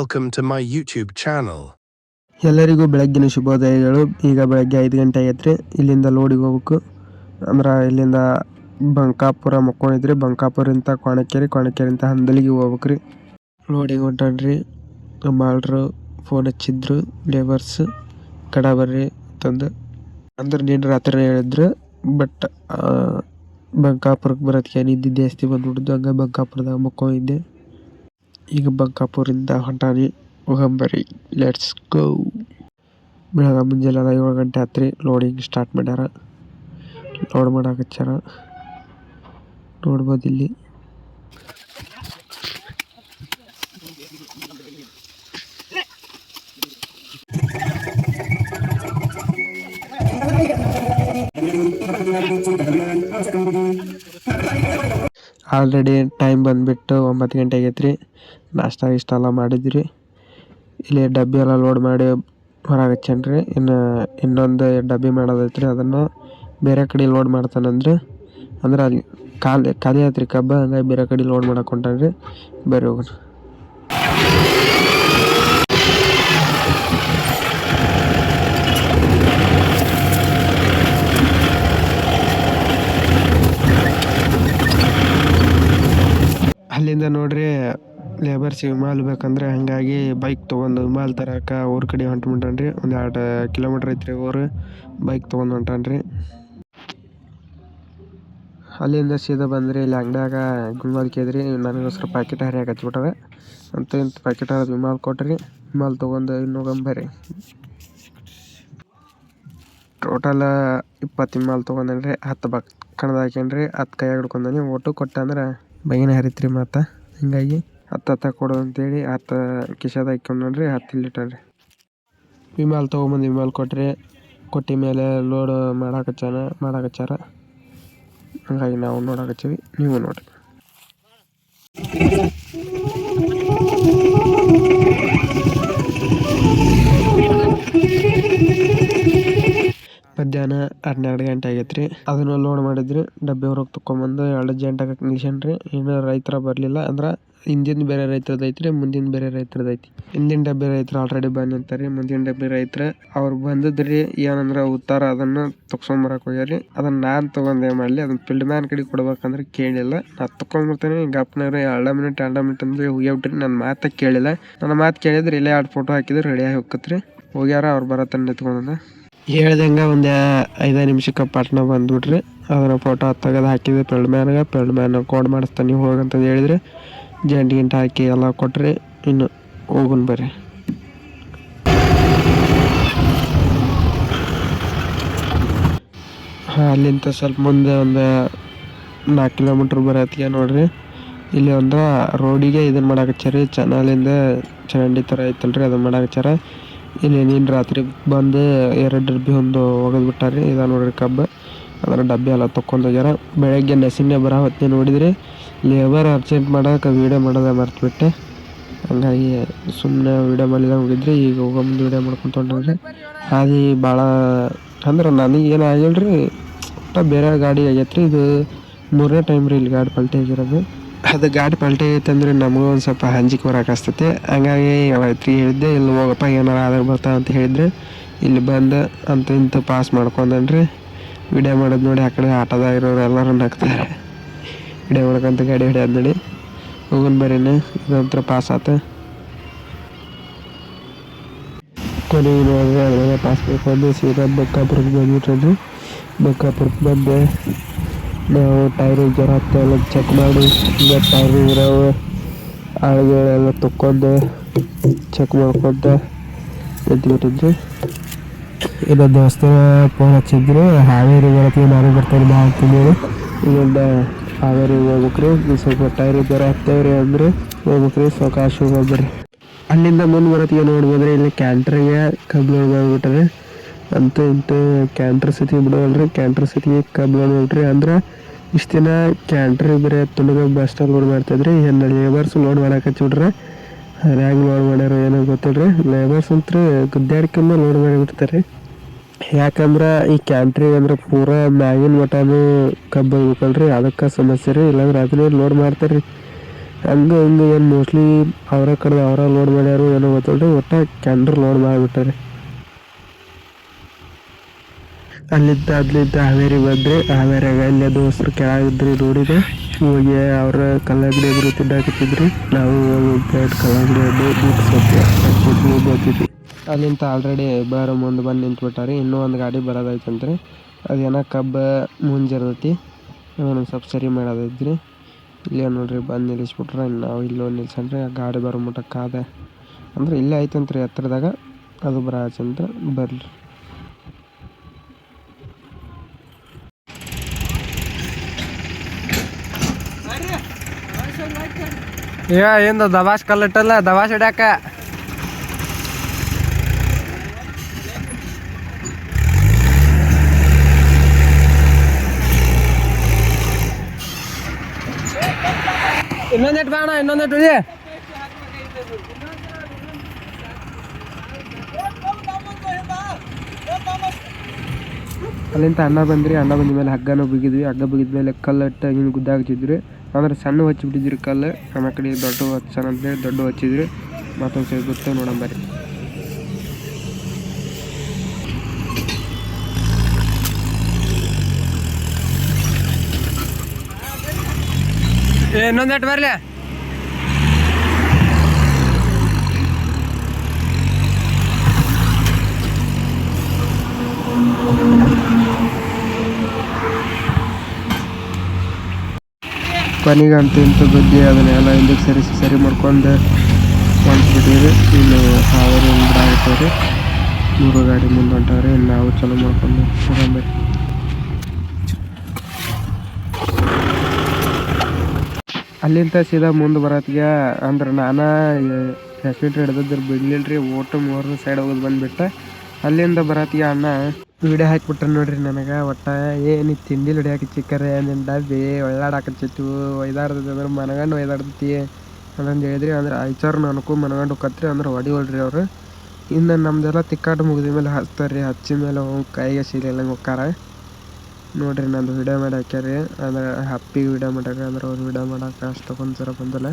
Welcome to my YouTube channel. ಎಲ್ಲರಿಗೂ ಬೆಳಗ್ಗಿನ ಶುಭೋದಯಗಳು. ಈಗ ಬೆಳಗ್ಗೆ 5 ಗಂಟೆ ಆಗೈತ್ರಿ. ಇಲ್ಲಿಂದ ಲೋಡಿಗೆ ಹೋಗ್ಬೇಕು. ಅಂದ್ರೆ ಇಲ್ಲಿಂದ ಬಂಕಾಪುರ ಮಕ್ಕೊಂಡಿದ್ರಿ. ಬಂಕಾಪುರಿಂದ ಕೊಣಕೆರೆಯಿಂದ ಹಂದಲಿಗೆ ಹೋಗ್ಬೇಕ್ರಿ. ಲೋಡಿಗೆ ಹೊಂಟಾನ್ರಿ. ಮಾಲ್ರು ಫೋನ್ ಹಚ್ಚಿದ್ರು, ಲೇಬರ್ಸ್ ಕಡ ಬರ್ರಿ ಅಂತಂದು. ಅಂದ್ರೆ ನೀನು ರಾತ್ರಿ ಹೇಳಿದ್ರು. ಬಟ್ ಬಂಕಾಪುರಕ್ಕೆ ಬರೋದಕ್ಕೆ ನಿದ್ದೆ ಜಾಸ್ತಿ ಬಂದ್ಬಿಟ್ಟಿದ್ದು. ಹಂಗೆ ಬಂಕಾಪುರದಾಗ ಮಕ್ಕೊಂಡಿದ್ದೆ. ಈಗ ಬಂಕಾಪುರಿಂದ ಹೊಂಟಾನಿ. ಹೋಗಂಬರಿ, ಲೆಟ್ಸ್ ಗೋ. ಬೆಳಗ್ಗೆ ಮುಂಜಾನೆ 7 ಗಂಟೆ ಆತ್ರಿ. ಲೋಡಿಂಗ್ ಸ್ಟಾರ್ಟ್ ಮಾಡ್ಯಾರ. ಲೋಡ್ ಮಾಡಾಕಚ್ಚಾರ, ನೋಡ್ಬೋದು ಇಲ್ಲಿ. ಆಲ್ರೆಡಿ ಟೈಮ್ ಬಂದುಬಿಟ್ಟು 9 ಗಂಟೆ ಆಗೈತ್ರಿ. ನಾಷ್ಟ ಇಷ್ಟೆಲ್ಲ ಮಾಡಿದ್ರಿ. ಇಲ್ಲಿ ಡಬ್ಬಿ ಎಲ್ಲ ಲೋಡ್ ಮಾಡಿ ಹೊರಗೆ ಹಚ್ಚನ್ರಿ. ಇನ್ನೊಂದು ಡಬ್ಬಿ ಮಾಡೋದೈತ್ರಿ. ಅದನ್ನು ಬೇರೆ ಕಡೆ ಲೋಡ್ ಮಾಡ್ತಾನಂದ್ರೆ ಅಲ್ಲಿ ಖಾಲಿ ಆಯ್ತ್ರಿ ಕಬ್ಬ. ಹಂಗಾಗಿ ಬೇರೆ ಕಡೆ ಲೋಡ್ ಮಾಡಕ್ಕೆ ಹೊಂಟಾನ್ರಿ. ಬರ್ರಿ ಹೋಗೋಣ. ಅಲ್ಲಿಂದ ನೋಡ್ರಿ ಲೇಬರ್ಸ್ ವಿಮಾಲ್ ಬೇಕಂದ್ರೆ, ಹಂಗಾಗಿ ಬೈಕ್ ತೊಗೊಂಡು ವಿಮಾಲ್ ತರಕ ಊರ ಕಡೆ ಹೊಂಟ್ಬಿಟ್ಟಾನ್ರಿ. ಒಂದು 2 ಕಿಲೋಮೀಟ್ರ್ ಐತ್ರಿ ಊರು. ಬೈಕ್ ತೊಗೊಂಡು ಹೊಂಟಾನ್ರಿ. ಅಲ್ಲಿಂದ ಸೀದಾ ಬಂದ್ರಿ. ಇಲ್ಲಿ ಅಂಗಡಿಯಾಗ ವಿಮಾಲ್ ಕೇಳಿದ್ರಿ. ನನಗೋಸ್ಕರ ಪ್ಯಾಕೆಟ್ ಹರಿಯಾಕೆ ಹಚ್ಬಿಟ್ಟಾರೆ ಅಂತ. ಇಂಥ ಪ್ಯಾಕೆಟ್ ಹರಿದು ವಿಮಾಲ್ ಕೊಟ್ರಿ. ವಿಮಾಲ್ ತೊಗೊಂಡು ಇನ್ನೋಗಂಬರಿ. ಟೋಟಲ್ 20 ವಿಮಾಲ್ ತೊಗೊಂಡೇನ್ರಿ. 10 ಕಣದ ಹಾಕ್ಯನ್ರಿ, 10 ಕೈಯಾಗ ಹಿಡ್ಕೊಂಡಾನಿ. ಒಟ್ಟು ಕೊಟ್ಟ ಅಂದ್ರೆ ಬೈನ ಹರಿತ್ರಿ. ಮತ್ತು ಹಿಂಗಾಗಿ 10 ಕೊಡು ಅಂತೇಳಿ 10 ಕಿಶಾದ ಹಾಕ್ಕೊಂಡ್ರಿ. 10 ಲೀಟರ್ ವಿಮಾಲ್ ತೊಗೊಂಬಂದು ವಿಮಾಲ್ ಕೊಟ್ಟಿ ಮೇಲೆ ಲೋಡ್ ಮಾಡಾಕಚ್ಚಾರ. ಹಂಗಾಗಿ ನಾವು ನೋಡಾಕತ್ತೀವಿ, ನೀವು ನೋಡಿರಿ. ಮಧ್ಯಾಹ್ನ 12 ಗಂಟೆ ಆಗೈತ್ರಿ. ಅದನ್ನು ಲೋಡ್ ಮಾಡಿದ್ರಿ. ಡಬ್ಬಿ ಹೊರಗೆ ತೊಗೊಂಬಂದು 2 ಜಂಟಾಗ ನಿಲ್ಸನ್ರಿ. ಇನ್ನೂ ರೈತರ ಬರಲಿಲ್ಲ. ಅಂದ್ರೆ ಹಿಂದಿನ ಬೇರೆ ರೈತರದ್ದು ಐತ್ರಿ, ಮುಂದಿನ ಬೇರೆ ರೈತರದ್ದು ಐತಿ. ಹಿಂದಿನ ಡಬ್ಬಿ ರೈತರು ಆಲ್ರೆಡಿ ಬಂದಿರ್ತಾರೆ. ಮುಂದಿನ ಡಬ್ಬಿ ರೈತರು ಅವ್ರು ಬಂದಿದ್ರಿ. ಏನಂದ್ರೆ ಉತ್ತಾರ ಅದನ್ನು ತೊಗೊಂಬರಕ್ಕೆ ಹೋಗ್ಯಾರಿ. ಅದನ್ನು ನಾನು ತೊಗೊಂಡು ಏನು ಮಾಡಲಿ, ಅದನ್ನು ಫೀಲ್ಡ್ ಮ್ಯಾನ್ ಕಡೆ ಕೊಡ್ಬೇಕಂದ್ರೆ ಕೇಳಿಲ್ಲ. ನಾನು ತೊಗೊಂಡ್ಬರ್ತೀನಿ ಗಪ್ನವ್ರಿ. 2 ಮಿನಿಟ್ ಅಂದ್ರೆ ಹೋಗ್ಯಾಬಿಟ್ರಿ. ನನ್ನ ಮಾತು ಕೇಳಿಲ್ಲ. ನನ್ನ ಮಾತು ಕೇಳಿದ್ರೆ ಇಲ್ಲೇ 2 ಫೋಟೋ ಹಾಕಿದ್ರೆ ರೆಡಿಯಾಗಿ ಹೋಗತ್ರಿ. ಹೋಗ್ಯಾರ. ಅವ್ರು ಬರತ್ತನ್ನ ನಿಂತ್ಕೊಂಡ ಹೇಳ್ದಂಗೆ ಒಂದು 5 ನಿಮಿಷಕ್ಕೆ ಪಟ್ನ ಬಂದ್ಬಿಟ್ರಿ. ಅದನ್ನು ಫೋಟೋ ತೆಗೆದು ಹಾಕಿದ್ವಿ ಫೀಲ್ಡ್ ಮ್ಯಾನ್ ಕೋಡ್ ಮಾಡಿಸ್ತಾನೆ, ನೀವು ಹೋಗಂತಂದು ಹೇಳಿದ್ರೆ ಜಂಟ್ ಹಾಕಿ ಎಲ್ಲ ಕೊಟ್ರಿ. ಇನ್ನು ಹೋಗೋಣ ಬರ್ರಿ. ಅಲ್ಲಿಂದ ಸ್ವಲ್ಪ ಮುಂದೆ ಒಂದು 4 ಕಿಲೋಮೀಟ್ರ್ ಬರೋತ್ತಿಗೆ ನೋಡ್ರಿ, ಇಲ್ಲಿ ಒಂದು ರೋಡಿಗೆ ಇದನ್ನು ಮಾಡಾಕಚ್ಚಾರಿ. ಚಾನಲಿಂದ ಚರಂಡಿ ಥರ ಐತಲ್ರಿ, ಅದನ್ನು ಮಾಡಾಕಚ್ಚಾರ. ಇಲ್ಲಿ ನೀನು ರಾತ್ರಿ ಬಂದು 2 ಡಬ್ಬಿ ಒಂದು ಒಗೆದು ಬಿಟ್ಟಾರಿ. ಇದು ನೋಡ್ರಿ ಕಬ್ಬು. ಅದರ ಡಬ್ಬಿ ಎಲ್ಲ ತೊಗೊಂಡು ಹೋಗ್ಯಾರ. ಬೆಳಗ್ಗೆ ನಸಿನೇ ಬರೋ ಹೊತ್ತಿಗೆ ನೋಡಿದ್ರಿ ಲೇಬರ್ ಅರ್ಜೆಂಟ್ ಮಾಡೋಕೆ ವೀಡಿಯೋ ಮಾಡೋದೇ ಮರ್ತ್ಬಿಟ್ಟೆ. ಹಂಗಾಗಿ ಸುಮ್ಮನೆ ವೀಡಿಯೋ ಮಾಡಿದಾಗ ಹೋಗಿದ್ರಿ. ಈಗ ಹೋಗೊಂಬಂದು ವೀಡಿಯೋ ಮಾಡ್ಕೊಂತ ಹೊಂಟ್ರಿ. ಅದು ಭಾಳ ಅಂದ್ರೆ ನನಗೇನು ಆಗಿಲ್ರಿ, ಬೇರೆ ಗಾಡಿ ಆಗೈತ್ರಿ. ಇದು 3ನೇ ಟೈಮ್ ರೀ ಇಲ್ಲಿ ಗಾಡಿ ಪಲ್ಟಿ ಆಗಿರೋದು. ಅದು ಗಾಡಿ ಪಲ್ಟಿ ಆಗೈತೆ ಅಂದರೆ ನಮಗೂ ಒಂದು ಸ್ವಲ್ಪ ಹಂಜಿಕೆ ಬರೋಕ್ಕಾಗ್ತೈತೆ. ಹಂಗಾಗಿ ರೈತ್ರಿ ಹೇಳಿದ್ದೆ, ಇಲ್ಲಿ ಹೋಗಪ್ಪ ಏನಾರು ಆದಾಗ ಬರ್ತಾವ ಅಂತ ಹೇಳಿದ್ರೆ ಇಲ್ಲಿ ಬಂದು ಇಂಥ ಪಾಸ್ ಮಾಡ್ಕೊಂಡನ್ರಿ. ವಿಡಿಯೋ ಮಾಡೋದು ನೋಡಿ ಆ ಕಡೆ ಆಟೋದಾಗ ಇರೋರು ಎಲ್ಲರೂ ನಗ್ತಾರೆ. ವಿಡಿಯೋ ಮಾಡ್ಕೊಂತ ಗಾಡಿ ಹಿಡಿಯೋದು ನೋಡಿ. ಹೋಗೋಣ ಬರೀನ. ಇದೊಂಥರ ಪಾಸ್ ಆತ. ಕೊನೆಗೆ ನೋಡಿದ್ರೆ ಅದೆಲ್ಲ ಪಾಸ್ ಮಾಡ್ಕೊಂಡು ಸೀದಾ ಬಂಕಾಪುರಕ್ಕೆ ಬಂದ್ಬಿಟ್ರಿ. ಬಂಕಾಪುರಕ್ಕೆ ಬಂದೆ ನಾವು ಟೈರು ಜರ ಎಲ್ಲ ಚೆಕ್ ಮಾಡಿ, ಈಗ ಟೈರು ಇರೋವು ಆಳುಗಳೆಲ್ಲ ತೊಗೊಂಡು ಚೆಕ್ ಮಾಡ್ಕೊಂತ ನಿಂತ್ಬಿಟ್ಟಿದ್ರಿ. ಇನ್ನೊಂದು ದೇವಸ್ಥಾನ ಫೋನ್ ಹಚ್ಚಿದ್ರು. ಹಾವೇರಿ ಬರತ್ತೀವಿ, ನಾನು ಬರ್ತಾನೆ ಬಾ ಅಂತಂದೇಳಿ. ಇಲ್ಲಿಂದ ಹಾವೇರಿಗೆ ಹೋಗ್ಬೇಕ್ರಿ. ಸ್ವಲ್ಪ ಟೈರ್ ಜರ ಹತ್ತವ್ರಿ ಅಂದ್ರೆ ಹೋಗ್ಬೇಕ್ರಿ. ಸಾವಕಾಶ ಹೋಗ್ಬರ್ರಿ. ಅಲ್ಲಿಂದ ಮುಂದೆ ಬರೋತ್ತಿಗೆ ನೋಡ್ಬೋದ್ರಿ, ಇಲ್ಲಿ ಕ್ಯಾಂಟ್ರಿಗೆ ಕಬ್ಬು ಬಂದ್ಬಿಟ್ರಿ. ಇಂತೂ ಕ್ಯಾಂಟ್ರ್ ಸತಿ ಬಿಡೋಲ್ರಿ. ಕ್ಯಾಂಟ್ರ್ ಸತಿ ಕಬ್ಬು ನೋಡ್ರಿ. ಅಂದ್ರೆ ಇಷ್ಟು ದಿನ ಕ್ಯಾಂಟ್ರಿಗೆ ಬರೀ ತುಳುಗ ಬಸ್ಟಾಗ ಲೋಡ್ ಮಾಡ್ತಾಯಿದ್ರಿ. ಏನು ಲೇಬರ್ಸ್ ಲೋಡ್ ಮಾಡಕ್ಕೆ ಹಚ್ಬಿಟ್ರೆ ಹ್ಯಾಂಗೆ ಲೋಡ್ ಮಾಡ್ಯಾರ ಏನೋ ಗೊತ್ತಿಲ್ರಿ. ಲೇಬರ್ಸ್ ಅಂತೂ ಗುದ್ದಾಡ್ಕೊಂಡು ಲೋಡ್ ಮಾಡಿಬಿಡ್ತಾರೆ. ಯಾಕಂದ್ರೆ ಈ ಕ್ಯಾಂಟ್ರಿಗೆ ಅಂದ್ರೆ ಪೂರಾ ಮ್ಯಾಗಿನ ಮಟನೂ ಕಬ್ಬು ಹೋಗ್ಬೇಕಲ್ರಿ, ಅದಕ್ಕೆ ಸಮಸ್ಯೆ ರೀ. ಇಲ್ಲಾಂದ್ರೆ ಅದನ್ನೇ ಲೋಡ್ ಮಾಡ್ತಾರೆ ರೀ. ಹಂಗೆ ಹಿಂಗೆ ಏನು ಮೋಸ್ಟ್ಲಿ ಅವರ ಕಡೆ ಅವರ ಲೋಡ್ ಮಾಡ್ಯಾರು ಏನೋ ಗೊತ್ತಲ್ರಿ, ಒಟ್ಟು ಕ್ಯಾಂಡ್ರ್ ಲೋಡ್ ಮಾಡಿಬಿಟ್ಟಾರೆ. ಅಲ್ಲಿದ್ದ ಹಾವೇರಿ ಬಂದ್ರಿ. ಹಾವೇರಿಯಾಗ ಇಲ್ಲೇ ದೋಸ್ತರು ಕೆಳಗಿದ್ರಿ ರೋಡಿಗೆ ಹೋಗಿ ಅವ್ರ ಕಲ್ಲಂಗಡಿ ಎದುರು ತಿನ್ನಾಕತ್ತಿದ್ರಿ. ನಾವು ಪ್ಲೇಟ್ ಕಲ್ಲಂಗಡಿ ಹಣ್ಣು ಮಿಕ್ಸ್ ಬರ್ತಿದ್ವಿ. ಅಲ್ಲಿಂದ ಆಲ್ರೆಡಿ ಇಬ್ಬರು ಮುಂದೆ ಬಂದು ನಿಂತ್ಬಿಟ್ಟಾರಿ. ಇನ್ನೂ ಒಂದು ಗಾಡಿ ಬರೋದೈತಂತ್ರಿ. ಅದೇನೋ ಕಬ್ಬ ಮುಂಜಿರ್ತೈತಿ, ಅದನ್ನು ಸ್ವಲ್ಪ ಸರಿ ಮಾಡೋದೈತ್ರಿ. ಇಲ್ಲೇ ನೋಡ್ರಿ ಬಂದು ನಿಲ್ಲಿಸ್ಬಿಟ್ರೆ ನಾವು ಇಲ್ಲೋ ನಿಲ್ಸನ್ರಿ. ಆ ಗಾಡಿ ಬರೋ ಮಟ್ಟ ಕಾದೆ ಅಂದ್ರೆ ಇಲ್ಲೇ ಐತಂತ್ರಿ ಹತ್ರದಾಗ, ಅದು ಬರಚಂತ ಬರ್ಲಿ. ಈಗ ಏನು ದಬಾಸ್ ಕಲ್ಲಿಟ್ಟಲ್ಲ, ದಬಾಸ್ ಹಿಡ್ಯಾಕ ಇನ್ನೊಂದೇಟ್ ಬೇಡ, ಇನ್ನೊಂದೇಟ್ ಇದೆ. ಅಲ್ಲಿಂದ ಅಣ್ಣ ಬಂದ್ರಿ. ಅಣ್ಣ ಬಂದ ಮೇಲೆ ಹಗ್ಗನೂ ಬಿಗಿದ್ವಿ. ಹಗ್ಗ ಬಿಗಿದ ಮೇಲೆ ಕಲ್ಲಿಟ್ಟು ಹಿಂಗೆ ಗುದ್ದಾಗ್ತಿದ್ರಿ. ಅಂದ್ರೆ ಸಣ್ಣ ಹಚ್ಚಿಬಿಟ್ಟಿದ್ರಿ ಕಲ್ಲು. ನಮ್ಮ ಕಡೆ ದೊಡ್ಡ ಹಚ್ಚನ ಅಂತೇಳಿ ದೊಡ್ಡ ಹಚ್ಚಿದ್ರಿ. ಮತ್ತೊಂದು ಸರಿ ಗೊತ್ತ ನೋಡಂಬರಿ. ಇನ್ನೊಂದೇಟ್ ಬರ್ಲಿ. ಕೊನೆಗಂತೂ ಇಂತೂ ಬುದ್ಧಿ ಅದನ್ನೆಲ್ಲ ಹಿಂದಕ್ಕೆ ಸರಿ ಮಾಡ್ಕೊಂಡು ಹೊಂಟ್ಬಿಟ್ಟಿರಿ. ಇನ್ನು ಹಾವೇರಿ ಬಿಡಾಗುತ್ತವ್ರಿ. 3 ಗಾಡಿ ಮುಂದೆ ಹೊಂಟವ್ರಿ. ನಾವು ಚಲೋ ಮಾಡ್ಕೊಂಡು ಹೋಗಂಬರಿ. ಅಲ್ಲಿಂದ ಸೀದಾ ಮುಂದೆ ಬರತ್ತಿಗೆ ಅಂದ್ರೆ ನಾನು ಫೆಸಿಲಿಟಿ ಹಿಡ್ದಿದ್ರು ಬಿಡ್ಲಿಲ್ರಿ. ಓಟು 3 ಸೈಡ್ ಹೋಗೋದು ಬಂದುಬಿಟ್ಟೆ. ಅಲ್ಲಿಂದ ಬರತ್ತಿಗೆ ಅಣ್ಣ ವಿಡಿಯೋ ಹಾಕಿಬಿಟ್ರೆ ನೋಡ್ರಿ ನನಗೆ. ಒಟ್ಟು ನೀ ತಿಂಡಿಲಿ ಹಿಡಿಯಾಕೆ ಚಿಕ್ಕರೆ ನಿನ್ನ ಡಬ್ಬಿ ಒಳ್ಳಾಡಾಕತ್ತಿತ್ತು, ಒಯ್ದಾಡ್ತೈತಿ ಮನಗಂಡು ಒಯ್ದಾಡ್ತೈತಿ ಅಂತಂದು ಹೇಳಿದ್ರಿ. ಅಂದ್ರೆ ಐಚಾರು ನನಗೂ ಮನಗಂಡು ಹೋಗತ್ರಿ. ಅಂದ್ರೆ ಹೊಡಿವಲ್ರಿ ಅವರು. ಇನ್ನು ನಮ್ದೆಲ್ಲ ತಿಕ್ಕಾಟ ಮುಗಿದ ಮೇಲೆ ಹಚ್ತಾರೆ. ಹಚ್ಚಿದ ಮೇಲೆ ಕೈಗೆ ಸೀಲಿಯಲ್ಲಂಗೆ ಹೋಗ್ಕಾರ ನೋಡ್ರಿ. ನಂದು ವಿಡಿಯೋ ಮಾಡಿ ಹಾಕ್ಯಾರಿ. ಅಂದ್ರೆ ಹ್ಯಾಪಿಗೆ ವಿಡಿಯೋ ಮಾಡ್ಯಾರ. ಅಂದ್ರೆ ಅವ್ರು ವಿಡಿಯೋ ಮಾಡೋಕೆ ಅಷ್ಟೊಂದು ಸರ ಬಂದಿಲ್ಲ.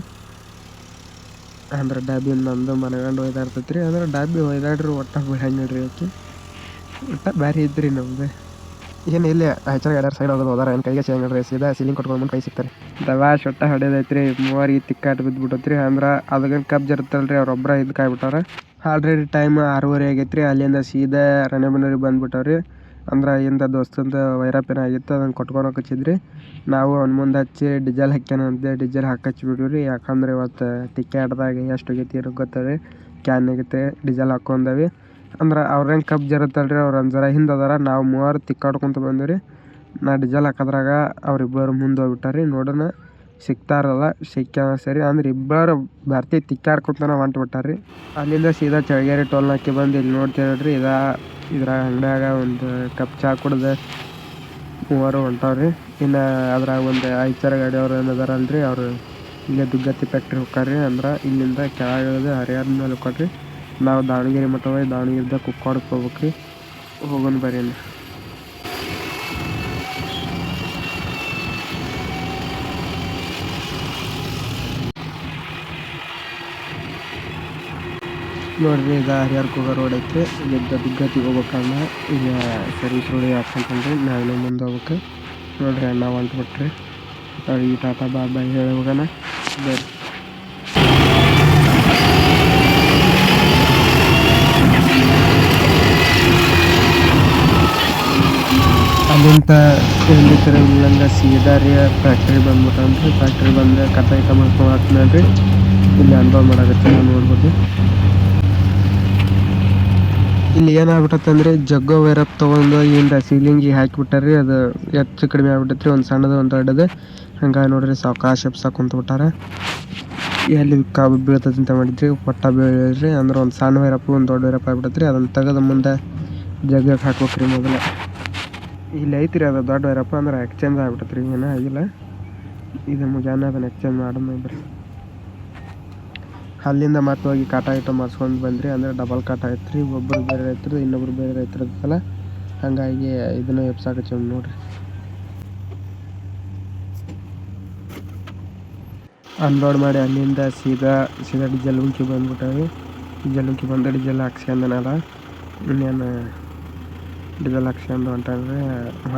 ಅಂದ್ರೆ ಡಬ್ಬಿ ನಂದು ಮನಗಂಡು ಒಯ್ದಾಡ್ತೈತಿ ರೀ. ಅಂದ್ರೆ ಡಬ್ಬಿ ಒಯ್ದಾಡ್ರಿ ಒಟ್ಟ ಬಿಡಂಗಿಲ್ರಿ ಆಕಿ. ಒಟ್ಟ ಬ್ಯಾರಿ ಇದ್ರಿ ನಮ್ದು. ಏನು ಇಲ್ಲಿ ಆಯ್ಚಾರ 2 ಸೈಡ್ ಹೋಗೋದು ಹೋದಾರ ಏನು ಕೈಗೆ ಸಿಗಂಗಿಲ್ರಿ. ಸೀದಾ ಸೀಲಿಂಗ್ ಕೊಟ್ಕೊಂಡು ಮುಂದೆ ಕೈ ಸಿಗ್ತಾರೆ. ದವಾಶ್ ಒಟ್ಟ ಹೊಡೆದೈತ್ರಿ. ಮೂವರಿಗೆ ತಿಕ್ಕಾಟ ಬಿದ್ದುಬಿಟ್ಟತ್ರಿ. ಅಂದ್ರೆ ಅದಕ್ಕೆ ಕಬ್ಜ್ ಇರುತ್ತಲ್ರಿ, ಅವ್ರೊಬ್ಬರ ಇದಕ್ಕೆ ಆಗ್ಬಿಟ್ಟಾರ. ಆಲ್ರೆಡಿ ಟೈಮ್ 6:30 ಆಗೈತ್ರಿ. ಅಲ್ಲಿಂದ ಸೀದಾ ರಾಣೆಬೆನ್ನೂರಿಗೆ ಬಂದುಬಿಟ್ಟವ್ರಿ. ಅಂದ್ರೆ ಇಂದ ದೋಸ್ತಂದು ವೈರಪ್ಪೇನ ಆಗಿತ್ತು, ಅದನ್ನು ಕೊಟ್ಕೊಳಕ್ಕೆ ಹಚ್ಚಿದ್ರಿ. ನಾವು ಅವ್ನ ಮುಂದೆ ಹಚ್ಚಿ ಡೀಸೆಲ್ ಹಾಕ್ಯಾನ ಅಂತ ಡೀಸೆಲ್ ಹಾಕಚ್ಚಿಬಿಟ್ವಿ. ಯಾಕಂದ್ರೆ ಇವತ್ತು ಟಿಕೆಟ್ದಾಗ ಎಷ್ಟು ಹೋಗೈತಿ ಏನೋ ಗೊತ್ತದೆ. ಕ್ಯಾನ್ ಆಗೈತೆ ಡೀಸೆಲ್ ಹಾಕ್ಕೊಂಡವಿ. ಅಂದ್ರೆ ಅವ್ರೇನು ಕಬ್ಜ್ ಇರುತ್ತಲ್ರಿ, ಅವ್ರು ಒಂದು ಜರ ಹಿಂದೆ ಅದಾರ. ನಾವು 3 ತಿಕ್ಕಾಡ್ಕೊತ ಬಂದಿವಿ. ನಾ ಡೀಸೆಲ್ ಹಾಕೋದ್ರಾಗ ಅವ್ರಿಬ್ಬರು ಮುಂದೆ ಹೋಗ್ಬಿಟ್ಟಾರಿ. ನೋಡೋಣ ಸಿಗ್ತಾರಲ್ಲ, ಸಿಕ್ಕ ಸರಿ. ಅಂದ್ರೆ ಇಬ್ಬರು ಬರ್ತಿ ತಿಕ್ಕಾಡ್ಕೊತಾನೆ ಹೊಂಟ್ಬಿಟ್ಟಾರಿ. ಅಲ್ಲಿಂದ ಸೀದಾ ಚಳಗೇರಿ ಟೋಲ್ ನಾಕಿ ಬಂದು ಇಲ್ಲಿ ನೋಡ್ತೀರಿ. ಇದ್ರಾಗ ಅಂಗಡಿಯಾಗ ಒಂದು ಕಪ್ ಚಹಾ ಕುಡ್ದು 3 ಹೊಂಟವ್ರಿ. ಇನ್ನು ಅದ್ರಾಗ ಒಂದು ಐಚಾರ ಗಾಡಿ ಅವ್ರು ಏನದಾರಲ್ರಿ, ಅವರು ಇಲ್ಲೇ ದುಗ್ಗತ್ತಿ ಫ್ಯಾಕ್ಟ್ರಿ ಹೋಗ್ತಾರ್ರಿ. ಅಂದ್ರೆ ಇಲ್ಲಿಂದ ಕೆಳಗಿಳಿದು ಹರಿಹರ ಮೇಲೆ ಹೋಗ್ರಿ. ನಾವು ದಾವಣಗೆರೆ ಮಟ್ಟ ಹೋಗಿ ದಾವಣಗೆರೆದ ಕುಕ್ಕಾಡಕ್ಕೆ ಹೋಗ್ಬೇಕ್ರಿ. ಹೋಗೋಣ ಬರ್ರಿ ಅಲ್ಲಿ. ನೋಡ್ರಿ, ಇದು ಹರಿಹರಕ್ಕೆ ಹೋಗೋ ರೋಡ್ ಐತ್ರಿ. ಇಲ್ಲಿದ್ದ ದುಗ್ಗತ್ತಿಗೆ ಹೋಗ್ಬೇಕಣ್ಣ. ಈಗ ಸರ್ವಿಸ್ ರೋಡಿಗೆ ಹಾಕ್ಕೊಂಡ್ರಿ. ನಾವಿನ್ನೂ ಮುಂದೆ ಹೋಗ್ಬೇಕು ನೋಡ್ರಿ. ಅಣ್ಣ ಹೊಂಟ್ಬಿಟ್ರಿ. ಅವ್ರಿಗೆ ಟಾಟಾ ಬಾಯ್ ಹೇಳಿ ಹೋಗೋಣ ಬರ್ರಿ. ಅಲ್ಲಿಂದ ಎಲ್ಲಿ ತಿರುಗಂಗೆ ಸೀದಾ ರೀ ಫ್ಯಾಕ್ಟ್ರಿ ಬಂದ್ಬಿಟ್ಟನ್ರಿ. ಫ್ಯಾಕ್ಟ್ರಿ ಬಂದು ಕಟಾಯಿ ಮಾಡ್ಕೊಂಡು ಹಾಕ್ಮೇಲೆ ಇಲ್ಲಿ ಅನುಭವ ಮಾಡಾಕತ್ತೀವಿ ನೋಡ್ಬೋದು. ಇಲ್ಲಿ ಏನಾಗ್ಬಿಟ್ಟತ್ತಂದ್ರೆ ಜಗ್ಗೋ ವೈರಪ್ ತೊಗೊಂಡು ಇಂದ ಸೀಲಿಂಗಿಗೆ ಹಾಕಿಬಿಟ್ಟಾರಿ. ಅದು ಹೆಚ್ಚು ಕಡಿಮೆ ಆಗ್ಬಿಟ್ಟೈತ್ರಿ. ಒಂದು ಸಣ್ಣದು ಒಂದು ದೊಡ್ಡದು ಹಂಗಾಗಿ ನೋಡ್ರಿ ಸಾವಕಾಶ ಎಪ್ಸಾಕ ಕುಂತ್ಬಿಟ್ಟಾರ. ಎಲ್ಲಿ ಕಾಬು ಬೀಳ್ತದೆ ಅಂತ ಮಾಡಿದ್ರಿ, ಪಟ್ಟ ಬೀಳ್ರಿ. ಅಂದ್ರೆ ಒಂದು ಸಣ್ಣ ವೈರಪ್ಪು ಒಂದು ದೊಡ್ಡ ವೈರಪ್ ಆಗ್ಬಿಟ್ಟೈತ್ರಿ. ಅದನ್ನು ತೆಗೆದು ಮುಂದೆ ಜಗ್ಗಕ್ಕೆ ಹಾಕ್ಬೇಕ್ರಿ ಮೊದಲು. ಇಲ್ಲಿ ಐತ್ರಿ ಅದು ದೊಡ್ಡ ವೈರಪ್ಪ. ಅಂದ್ರೆ ಎಕ್ಸ್ಚೇಂಜ್ ಆಗ್ಬಿಟ್ಟತ್ರಿ, ಏನೂ ಆಗಿಲ್ಲ. ಇದು ಮುಗಿಯಾನ ಅದನ್ನು ಎಕ್ಸ್ಚೇಂಜ್ ಮಾಡೋಣ ಬರ್ರಿ. ಅಲ್ಲಿಂದ ಮತ್ತೆ ಹೋಗಿ ಕಾಟ ಮಾಡಿಸ್ಕೊಂಡು ಬಂದ್ರಿ. ಅಂದರೆ ಡಬಲ್ ಕಾಟ ಐತ್ರಿ. ಒಬ್ಬರು ಬೇರೆ ರೈತರು, ಇನ್ನೊಬ್ರು ಬೇರೆ ರೈತರು ಇರ್ತಲ್ಲ, ಹಾಗಾಗಿ ಇದನ್ನು ಎಪ್ಸಾಕತ್ತೀವಿ ನೋಡ್ರಿ. ಅನ್ಲೋಡ್ ಮಾಡಿ ಅಲ್ಲಿಂದ ಸೀದಾ ಡೀಸೆಲ್ ಉಂಕಿ ಬಂದ್ಬಿಟ್ಟಾವೆ. ಡೀಸೆಲ್ ಹಾಕ್ಸ್ಕೊಂಡನಲ್ಲ, ಇನ್ನೇನು ಡೀಸೆಲ್ ಹಾಕ್ಸ್ಕೊಂಡು ಹೊಂಟಂದ್ರೆ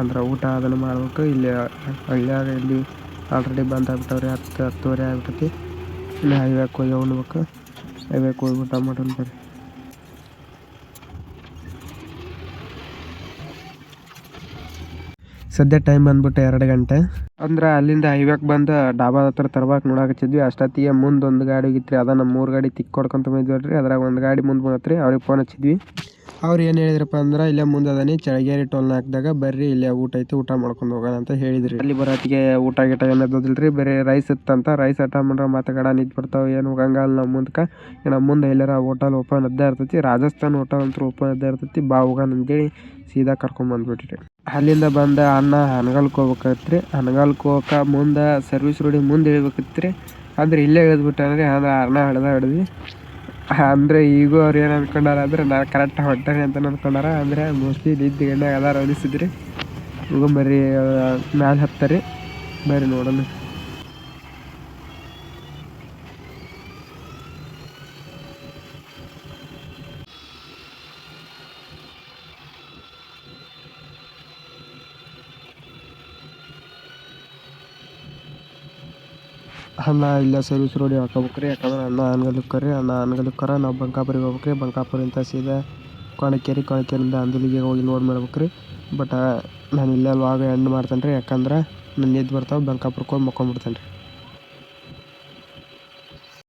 ಅಂದ್ರೆ ಊಟ ಅದನ್ನು ಮಾಡ್ಬೇಕು. ಇಲ್ಲಿ ಹಳ್ಳಿಯಾಗ ಇಲ್ಲಿ ಆಲ್ರೆಡಿ ಬಂದಾಗ್ಬಿಟ್ಟವ್ರಿ, 10-10:30 ಆಗ್ಬಿಟ್ಟೈತಿ. ಇಲ್ಲಿ ಹೈವೇಗೆ ಹೋಗಿ ಉಣ್ಬೇಕು. ಹೈವೇಗೆ ಹೋಗಿ ಊಟ ಮಾಡೋಣ ಬರ್ರಿ. ಸದ್ಯ ಟೈಮ್ ಬಂದ್ಬಿಟ್ಟು 2 ಗಂಟೆ. ಅಂದ್ರೆ ಅಲ್ಲಿಂದ ಹೈವೇಗೆ ಬಂದು ಡಾಬಾದ ಹತ್ರ ತರ್ಬೇಕು ನೋಡಾಕಚ್ಚಿದ್ವಿ. ಅಷ್ಟೊತ್ತಿಗೆ ಮುಂದೆ ಒಂದು ಗಾಡಿ ಹೋಗಿತ್ರಿ. ಅದ ನಮ್ಮ 3 ಗಾಡಿ ತಿಕ್ ಕೊಡ್ಕೊಂತ ಬಂದಿದ್ವಿ. ಅದ್ರಾಗ ಒಂದು ಗಾಡಿ ಮುಂದೆ ಬಂದತ್ರಿ. ಅವ್ರಿಗೆ ಫೋನ್ ಹಚ್ಚಿದ್ವಿ. ಅವ್ರು ಏನು ಹೇಳಿದ್ರಪ್ಪ ಅಂದ್ರೆ ಇಲ್ಲೇ ಮುಂದೆ ಅದನಿ ಚಳಗೇರಿ ಟೋಲ್ ನಾಕ್ದಾಗ ಬರ್ರಿ, ಇಲ್ಲೇ ಊಟ ಐತಿ, ಊಟ ಮಾಡ್ಕೊಂಡು ಹೋಗೋಣ ಅಂತ ಹೇಳಿದ್ರಿ. ಅಲ್ಲಿ ಬರೋತ್ತಿಗೆ ಊಟ ಗೀಟ ಏನದಿಲ್ರಿ, ಬರೀ ರೈಸ್ ಇತ್ತಂತ. ರೈಸ್ ಅಟ ಮಾಡ್ರೆ ಮತ್ತೆ ಗಡ ನಿಂತು ಬರ್ತಾವೆ, ಏನು ಹೋಗಂಗಲ್ಲ ನಮ್ಮ ಮುಂದಕ್ಕೆ. ನಮ್ಮ ಮುಂದೆ ಎಲ್ಲಾರ ಹೋಟೆಲ್ ಓಪನ್ ಇದ್ದೇ ಇರ್ತೈತಿ. ರಾಜಸ್ಥಾನ್ ಹೋಟೆಲ್ ಅಂತೂ ಓಪನ್ ಇದ್ದೇ ಇರ್ತೈತಿ. ಬಾ ಹೋಗೋಣ ಅಂತೇಳಿ ಸೀದಾ ಕರ್ಕೊಂಬಂದ್ಬಿಟ್ರಿ. ಅಲ್ಲಿಂದ ಬಂದ ಅಣ್ಣ ಹನಗಲ್ಕ್ಕೆ ಹೋಗ್ಬೇಕಾಗಿತ್ರಿ. ಹನಗಲ್ಕ್ಕೆ ಹೋಗಕ್ಕೆ ಮುಂದೆ ಸರ್ವಿಸ್ ರೋಡಿ ಮುಂದೆ ಇಳಿಬೇಕಿತ್ರಿ. ಅಂದ್ರೆ ಇಲ್ಲೇ ಇಳಿದ್ಬಿಟ್ಟಾನ್ರಿ. ಅಂದ್ರೆ ಅರ್ಣ ಹಿಡ್ದ್ವಿ. ಅಂದರೆ ಈಗೂ ಅವ್ರು ಏನು ಅಂದ್ಕೊಂಡಾರ ಅಂದ್ರೆ ನಾನು ಕರೆಕ್ಟ್ ಹೊಂಟಾನೆ ಅಂತ ಅಂದ್ಕೊಂಡಾರ. ಅಂದರೆ ಮೋಸ್ಟ್ಲಿ ನಿದ್ದೆ ಎಣ್ಣೆ ಎಲ್ಲಾರು ಅನಿಸಿದ್ರಿ. ಈಗ ಬರ್ರಿ ಮ್ಯಾಲೆ ಹತ್ತರಿ, ಬರ್ರಿ ನೋಡೋಣ. ಅಣ್ಣ ಇಲ್ಲ ಸರ್ವಿಸ್ ರೋಡಿ ಹಾಕೋಬೇಕ್ರಿ. ಯಾಕಂದ್ರೆ ಅಣ್ಣ ಅನ್ಗಲಕ್ಕರ ನಾವು ಬಂಕಾಪುರಿಗೆ ಹೋಗ್ಬೇಕ್ರಿ. ಬಂಕಾಪುರಿಂದ ಸೀದಾ ಕೊಣಕೇರಿಯಿಂದ ಅಂದಲಿಗೆ ಹೋಗಿ ಲೋಡ್ ಮಾಡ್ಬೇಕ್ರಿ. ಬಟ್ ನಾನು ಇಲ್ಲೇ ಲಾಗ್ ಎಂಡ್ ಮಾಡ್ತೇನೆ ರೀ. ಯಾಕಂದ್ರೆ ನನ್ನ ನಿದ್ದೆ ಬರ್ತಾವೆ. ಬಂಕಾಪುರಕ್ಕೆ ಹೋಗಿ ಮಕ್ಕೊಂಡ್ಬಿಡ್ತೇನೆ ರೀ.